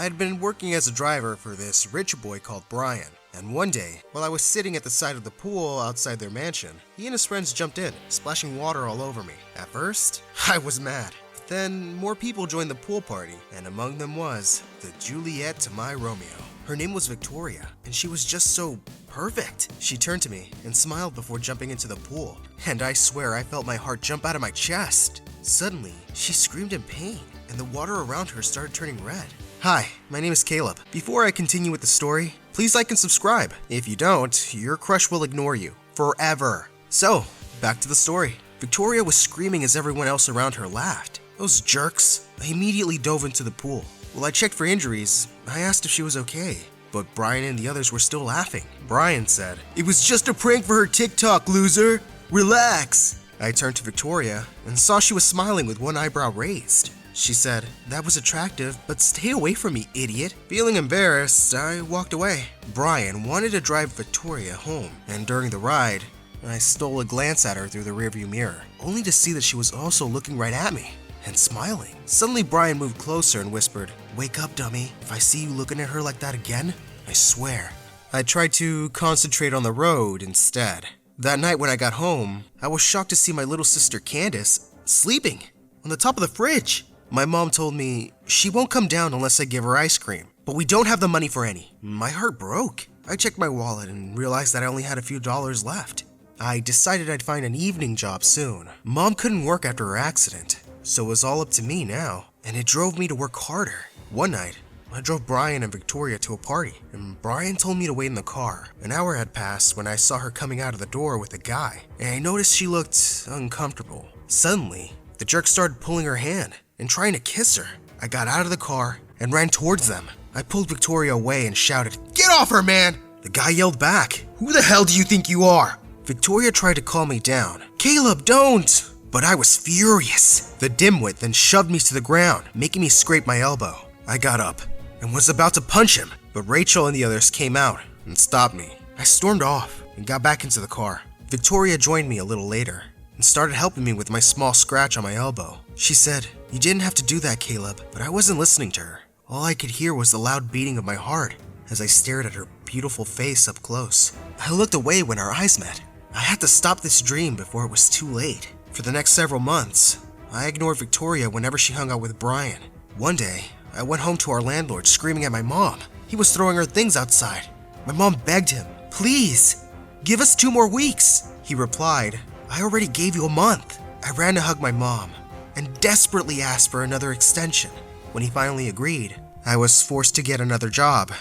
I had been working as a driver for this rich boy called Brian, and one day, while I was sitting at the side of the pool outside their mansion, he and his friends jumped in, splashing water all over me. At first, I was mad. But then, more people joined the pool party, and among them was the Juliet to my Romeo. Her name was Victoria, and she was just so perfect. She turned to me and smiled before jumping into the pool, and I swear I felt my heart jump out of my chest. Suddenly, she screamed in pain, and the water around her started turning red. Hi, my name is Caleb. Before I continue with the story, please like and subscribe. If you don't, your crush will ignore you forever. So, back to the story. Victoria was screaming as everyone else around her laughed. Those jerks. I immediately dove into the pool. While I checked for injuries, I asked if she was okay, but Brian and the others were still laughing. Brian said, "It was just a prank for her TikTok, loser. Relax." I turned to Victoria and saw she was smiling with one eyebrow raised. She said, "That was attractive, but stay away from me, idiot." Feeling embarrassed, I walked away. Brian wanted to drive Victoria home, and during the ride, I stole a glance at her through the rearview mirror, only to see that she was also looking right at me and smiling. Suddenly, Brian moved closer and whispered, "Wake up, dummy. If I see you looking at her like that again, I swear." I tried to concentrate on the road instead. That night when I got home, I was shocked to see my little sister Candace sleeping on the top of the fridge. My mom told me she won't come down unless I give her ice cream, but we don't have the money for any. My heart broke. I checked my wallet and realized that I only had a few dollars left. I decided I'd find an evening job soon. Mom couldn't work after her accident, so it was all up to me now, and it drove me to work harder. One night, I drove Brian and Victoria to a party, and Brian told me to wait in the car. An hour had passed when I saw her coming out of the door with a guy, and I noticed she looked uncomfortable. Suddenly, the jerk started pulling her hand and trying to kiss her. I got out of the car and ran towards them. I pulled Victoria away and shouted, "Get off her, man!" The guy yelled back, "Who the hell do you think you are?" Victoria tried to calm me down. "Caleb, don't!" But I was furious. The dimwit then shoved me to the ground, making me scrape my elbow. I got up and was about to punch him, but Rachel and the others came out and stopped me. I stormed off and got back into the car. Victoria joined me a little later and started helping me with my small scratch on my elbow. She said, "You didn't have to do that, Caleb," but I wasn't listening to her. All I could hear was the loud beating of my heart as I stared at her beautiful face up close. I looked away when our eyes met. I had to stop this dream before it was too late. For the next several months, I ignored Victoria whenever she hung out with Brian. One day, I went home to our landlord screaming at my mom. He was throwing her things outside. My mom begged him, "Please, give us 2 more weeks." He replied, "I already gave you a month." I ran to hug my mom and desperately asked for another extension. When he finally agreed, I was forced to get another job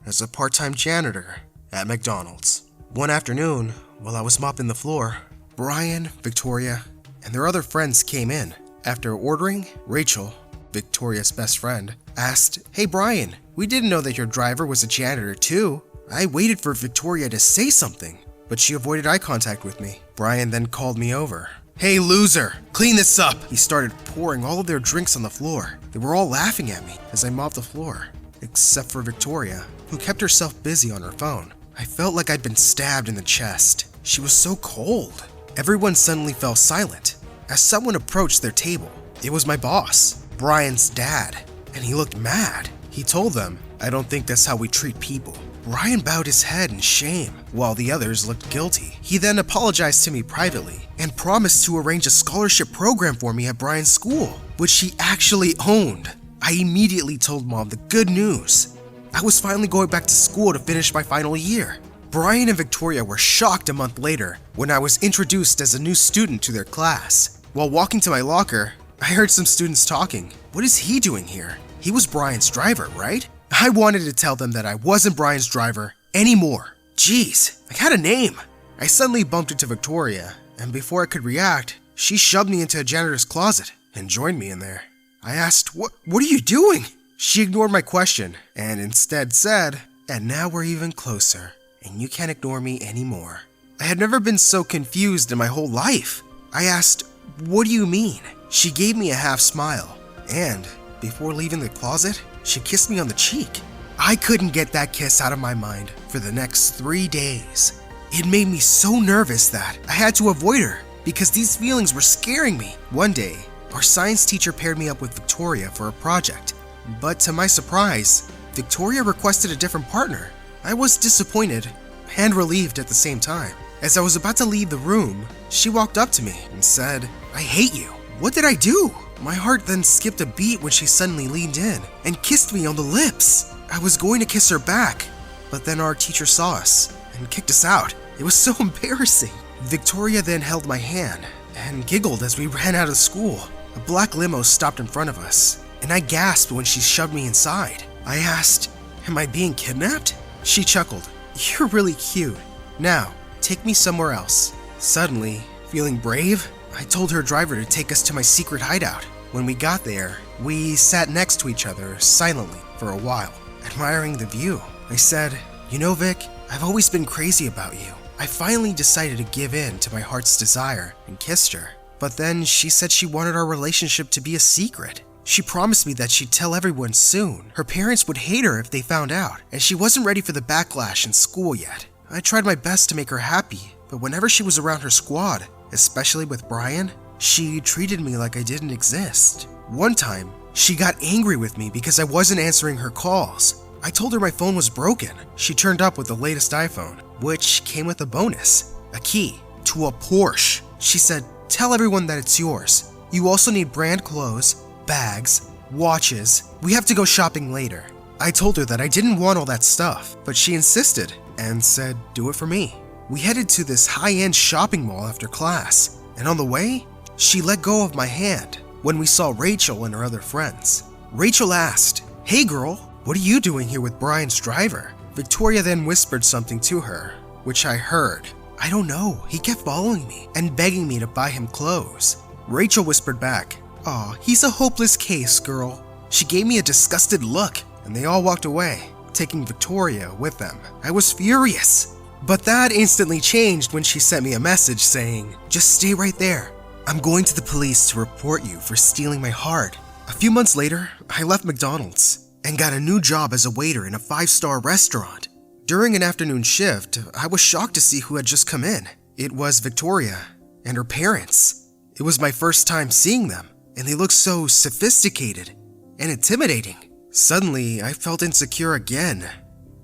as a part-time janitor at McDonald's. One afternoon, while I was mopping the floor, Brian, Victoria, and their other friends came in. After ordering, Rachel, Victoria's best friend, asked, "Hey Brian, we didn't know that your driver was a janitor too." I waited for Victoria to say something, but she avoided eye contact with me. Brian then called me over. "Hey loser, clean this up!" He started pouring all of their drinks on the floor. They were all laughing at me as I mopped the floor, except for Victoria, who kept herself busy on her phone. I felt like I'd been stabbed in the chest. She was so cold. Everyone suddenly fell silent as someone approached their table. It was my boss, Brian's dad, and he looked mad. He told them, "I don't think that's how we treat people." Brian bowed his head in shame, while the others looked guilty. He then apologized to me privately and promised to arrange a scholarship program for me at Brian's school, which he actually owned. I immediately told Mom the good news. I was finally going back to school to finish my final year. Brian and Victoria were shocked a month later when I was introduced as a new student to their class. While walking to my locker, I heard some students talking. "What is he doing here? He was Brian's driver, right?" I wanted to tell them that I wasn't Brian's driver anymore. Jeez, I had a name. I suddenly bumped into Victoria, and before I could react, she shoved me into a janitor's closet and joined me in there. I asked, What are you doing?" She ignored my question and instead said, "And now we're even closer, and you can't ignore me anymore." I had never been so confused in my whole life. I asked, "What do you mean?" She gave me a half smile, and before leaving the closet, she kissed me on the cheek. I couldn't get that kiss out of my mind for the next 3 days. It made me so nervous that I had to avoid her because these feelings were scaring me. One day, our science teacher paired me up with Victoria for a project. But to my surprise, Victoria requested a different partner. I was disappointed and relieved at the same time. As I was about to leave the room, she walked up to me and said, "I hate you." What did I do? My heart then skipped a beat when she suddenly leaned in and kissed me on the lips. I was going to kiss her back, but then our teacher saw us and kicked us out. It was so embarrassing. Victoria then held my hand and giggled as we ran out of school. A black limo stopped in front of us, and I gasped when she shoved me inside. I asked, "Am I being kidnapped?" She chuckled, "You're really cute. Now, take me somewhere else." Suddenly, feeling brave, I told her driver to take us to my secret hideout. When we got there, we sat next to each other silently for a while, admiring the view. I said, "You know, Vic, I've always been crazy about you." I finally decided to give in to my heart's desire and kissed her. But then she said she wanted our relationship to be a secret. She promised me that she'd tell everyone soon. Her parents would hate her if they found out, and she wasn't ready for the backlash in school yet. I tried my best to make her happy, but whenever she was around her squad, especially with Brian, she treated me like I didn't exist. One time, she got angry with me because I wasn't answering her calls. I told her my phone was broken. She turned up with the latest iPhone, which came with a bonus, a key to a Porsche. She said, "Tell everyone that it's yours. You also need brand clothes, bags, watches. We have to go shopping later." I told her that I didn't want all that stuff, but she insisted and said, "Do it for me." We headed to this high-end shopping mall after class, and on the way, she let go of my hand when we saw Rachel and her other friends. Rachel asked, "Hey girl, what are you doing here with Brian's driver?" Victoria then whispered something to her, which I heard. "I don't know, he kept following me and begging me to buy him clothes." Rachel whispered back, "Aw, he's a hopeless case, girl." She gave me a disgusted look, and they all walked away, taking Victoria with them. I was furious, but that instantly changed when she sent me a message saying, "Just stay right there. I'm going to the police to report you for stealing my heart." A few months later, I left McDonald's and got a new job as a waiter in a 5-star restaurant. During an afternoon shift, I was shocked to see who had just come in. It was Victoria and her parents. It was my first time seeing them, and they looked so sophisticated and intimidating. Suddenly, I felt insecure again.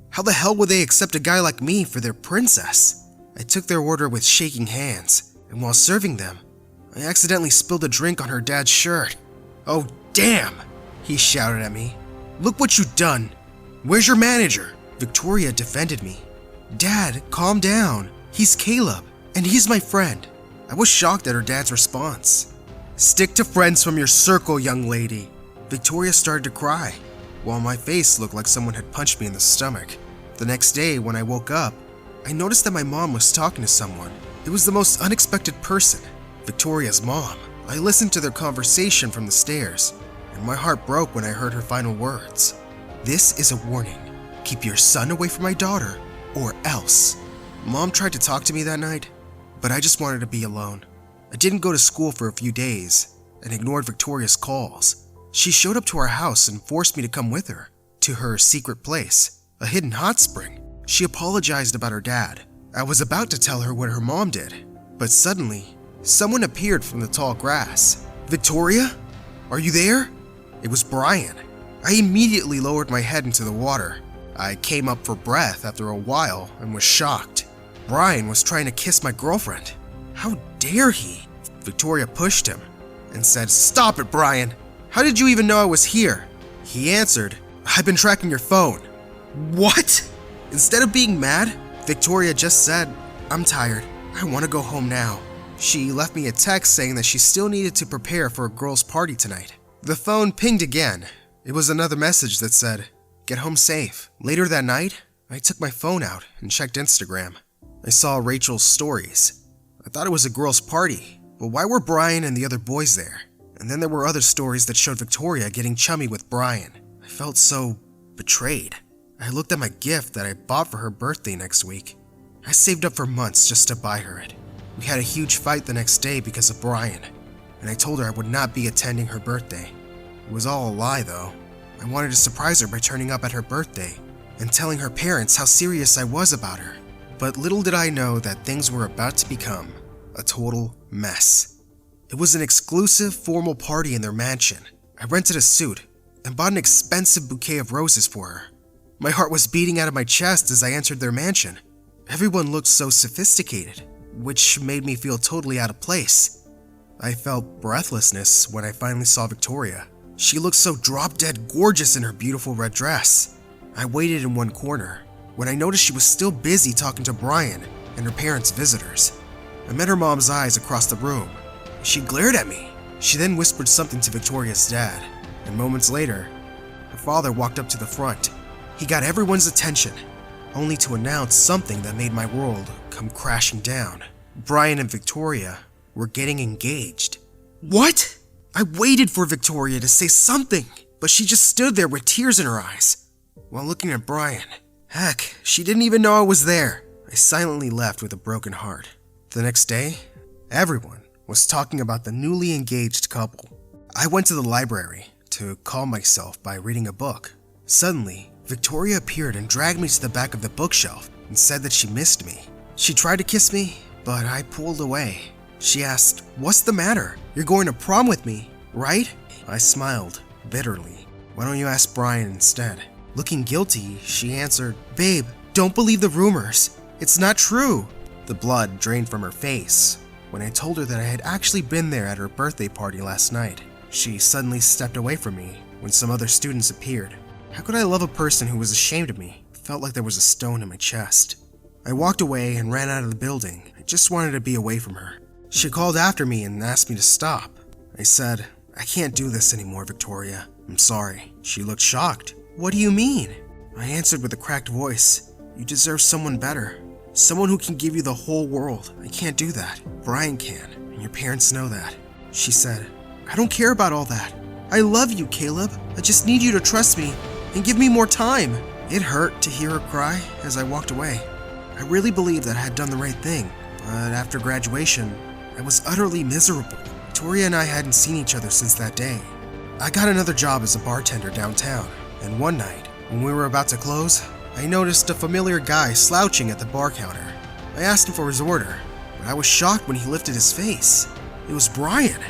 How the hell would they accept a guy like me for their princess? I took their order with shaking hands, and while serving them, I accidentally spilled a drink on her dad's shirt. "Oh, damn!" he shouted at me. "Look what you've done. Where's your manager?" Victoria defended me. "Dad, calm down. He's Caleb, and he's my friend." I was shocked at her dad's response. "Stick to friends from your circle, young lady." Victoria started to cry, while my face looked like someone had punched me in the stomach. The next day, when I woke up, I noticed that my mom was talking to someone. It was the most unexpected person, Victoria's mom. I listened to their conversation from the stairs, and my heart broke when I heard her final words. "This is a warning. Keep your son away from my daughter, or else." Mom tried to talk to me that night, but I just wanted to be alone. I didn't go to school for a few days and ignored Victoria's calls. She showed up to our house and forced me to come with her to her secret place, a hidden hot spring. She apologized about her dad. I was about to tell her what her mom did, but suddenly, someone appeared from the tall grass. "Victoria? Are you there?" It was Brian. I immediately lowered my head into the water. I came up for breath after a while and was shocked. Brian was trying to kiss my girlfriend. How dare he? Victoria pushed him and said, "Stop it, Brian. How did you even know I was here?" He answered, "I've been tracking your phone." What? Instead of being mad, Victoria just said, "I'm tired. I want to go home now." She left me a text saying that she still needed to prepare for a girl's party tonight. The phone pinged again. It was another message that said, "Get home safe." Later that night, I took my phone out and checked Instagram. I saw Rachel's stories. I thought it was a girl's party, but why were Brian and the other boys there? And then there were other stories that showed Victoria getting chummy with Brian. I felt so betrayed. I looked at my gift that I bought for her birthday next week. I saved up for months just to buy her it. We had a huge fight the next day because of Brian, and I told her I would not be attending her birthday. It was all a lie though. I wanted to surprise her by turning up at her birthday and telling her parents how serious I was about her. But little did I know that things were about to become a total mess. It was an exclusive, formal party in their mansion. I rented a suit, and bought an expensive bouquet of roses for her. My heart was beating out of my chest as I entered their mansion. Everyone looked so sophisticated, which made me feel totally out of place. I felt breathlessness when I finally saw Victoria. She looked so drop-dead gorgeous in her beautiful red dress. I waited in one corner when I noticed she was still busy talking to Brian and her parents' visitors. I met her mom's eyes across the room. She glared at me. She then whispered something to Victoria's dad, and moments later, her father walked up to the front. He got everyone's attention, only to announce something that made my world come crashing down. Brian and Victoria were getting engaged. What? I waited for Victoria to say something, but she just stood there with tears in her eyes while looking at Brian. Heck, she didn't even know I was there. I silently left with a broken heart. The next day, everyone was talking about the newly engaged couple. I went to the library to calm myself by reading a book. Suddenly, Victoria appeared and dragged me to the back of the bookshelf and said that she missed me. She tried to kiss me, but I pulled away. She asked, "What's the matter? You're going to prom with me, right?" I smiled bitterly. "Why don't you ask Brian instead?" Looking guilty, she answered, "Babe, don't believe the rumors. It's not true." The blood drained from her face when I told her that I had actually been there at her birthday party last night. She suddenly stepped away from me when some other students appeared. How could I love a person who was ashamed of me? It felt like there was a stone in my chest. I walked away and ran out of the building. I just wanted to be away from her. She called after me and asked me to stop. I said, "I can't do this anymore, Victoria. I'm sorry." She looked shocked. "What do you mean?" I answered with a cracked voice, "You deserve someone better. Someone who can give you the whole world. I can't do that. Brian can, and your parents know that." She said, "I don't care about all that. I love you, Caleb. I just need you to trust me and give me more time." It hurt to hear her cry as I walked away. I really believed that I had done the right thing, but after graduation, I was utterly miserable. Victoria and I hadn't seen each other since that day. I got another job as a bartender downtown, and one night, when we were about to close, I noticed a familiar guy slouching at the bar counter. I asked him for his order, but I was shocked when he lifted his face. It was Brian.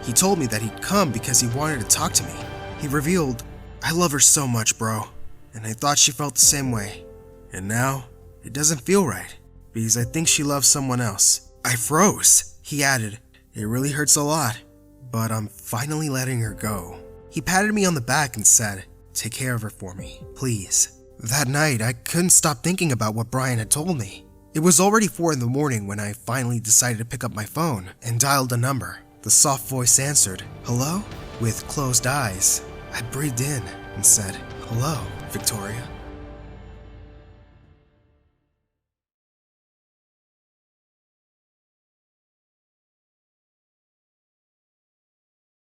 He told me that he'd come because he wanted to talk to me. He revealed, "I love her so much, bro," and I thought she felt the same way. And now, it doesn't feel right, because I think she loves someone else. I froze. He added, "It really hurts a lot, but I'm finally letting her go." He patted me on the back and said, "Take care of her for me, please." That night, I couldn't stop thinking about what Brian had told me. It was already 4 in the morning when I finally decided to pick up my phone and dialed a number. The soft voice answered, "Hello?" With closed eyes, I breathed in and said, "Hello, Victoria."